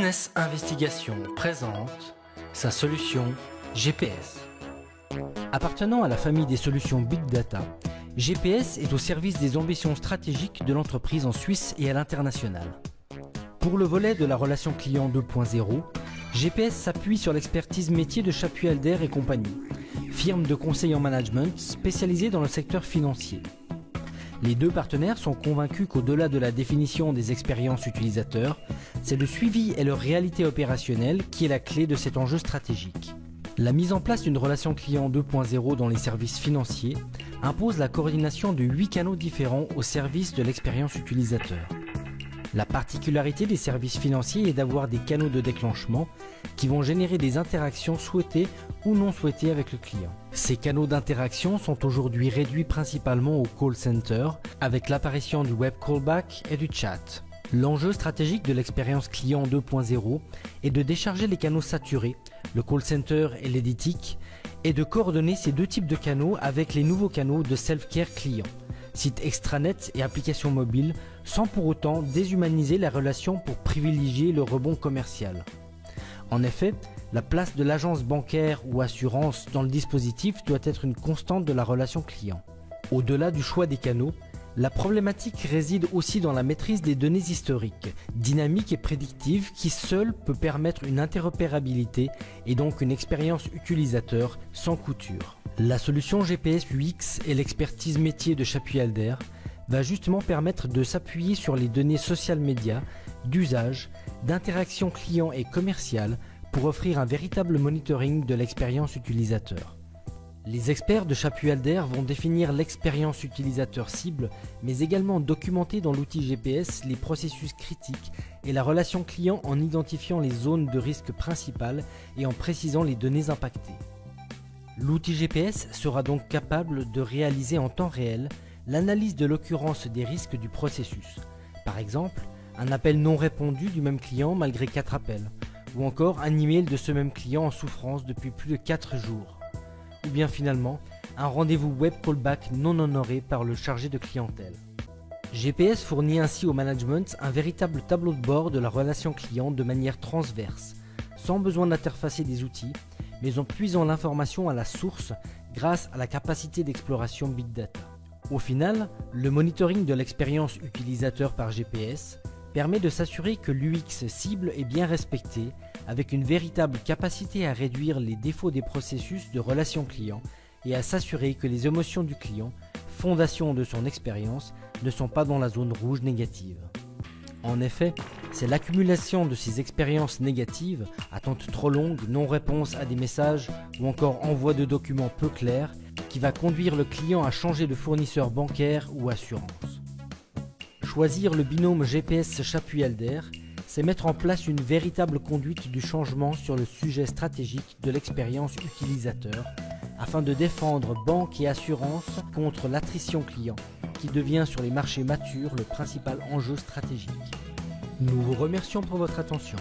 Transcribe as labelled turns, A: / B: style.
A: Business Investigation présente sa solution GPS. Appartenant à la famille des solutions Big Data, GPS est au service des ambitions stratégiques de l'entreprise en Suisse et à l'international. Pour le volet de la relation client 2.0, GPS s'appuie sur l'expertise métier de Chapuis-Alder et compagnie, firme de conseil en management spécialisée dans le secteur financier. Les deux partenaires sont convaincus qu'au-delà de la définition des expériences utilisateurs, c'est le suivi et leur réalité opérationnelle qui est la clé de cet enjeu stratégique. La mise en place d'une relation client 2.0 dans les services financiers impose la coordination de 8 canaux différents au service de l'expérience utilisateur. La particularité des services financiers est d'avoir des canaux de déclenchement qui vont générer des interactions souhaitées ou non souhaitées avec le client. Ces canaux d'interaction sont aujourd'hui réduits principalement au call center avec l'apparition du web callback et du chat. L'enjeu stratégique de l'expérience client 2.0 est de décharger les canaux saturés, le call center et l'éditique, et de coordonner ces deux types de canaux avec les nouveaux canaux de self-care client, sites extranet et applications mobiles, sans pour autant déshumaniser la relation pour privilégier le rebond commercial. En effet, la place de l'agence bancaire ou assurance dans le dispositif doit être une constante de la relation client. Au-delà du choix des canaux, la problématique réside aussi dans la maîtrise des données historiques, dynamiques et prédictives qui seule peut permettre une interopérabilité et donc une expérience utilisateur sans couture. La solution GPS UX et l'expertise métier de Chapuis-Alder va justement permettre de s'appuyer sur les données social médias, d'usage, d'interaction client et commerciale pour offrir un véritable monitoring de l'expérience utilisateur. Les experts de Chapuis-Alder vont définir l'expérience utilisateur cible, mais également documenter dans l'outil GPS les processus critiques et la relation client en identifiant les zones de risque principales et en précisant les données impactées. L'outil GPS sera donc capable de réaliser en temps réel l'analyse de l'occurrence des risques du processus. Par exemple, un appel non répondu du même client malgré 4 appels, ou encore un email de ce même client en souffrance depuis plus de 4 jours. Ou bien finalement, un rendez-vous web callback non honoré par le chargé de clientèle. GPS fournit ainsi au management un véritable tableau de bord de la relation client de manière transverse, sans besoin d'interfacer des outils, mais en puisant l'information à la source grâce à la capacité d'exploration Big Data. Au final, le monitoring de l'expérience utilisateur par GPS permet de s'assurer que l'UX cible est bien respectée avec une véritable capacité à réduire les défauts des processus de relation client et à s'assurer que les émotions du client, fondation de son expérience, ne sont pas dans la zone rouge négative. En effet, c'est l'accumulation de ces expériences négatives, attente trop longue, non-réponse à des messages ou encore envoi de documents peu clairs qui va conduire le client à changer de fournisseur bancaire ou assurance. Choisir le binôme GPS Chapuis-Alder, c'est mettre en place une véritable conduite du changement sur le sujet stratégique de l'expérience utilisateur afin de défendre banque et assurance contre l'attrition client qui devient sur les marchés matures le principal enjeu stratégique. Nous vous remercions pour votre attention.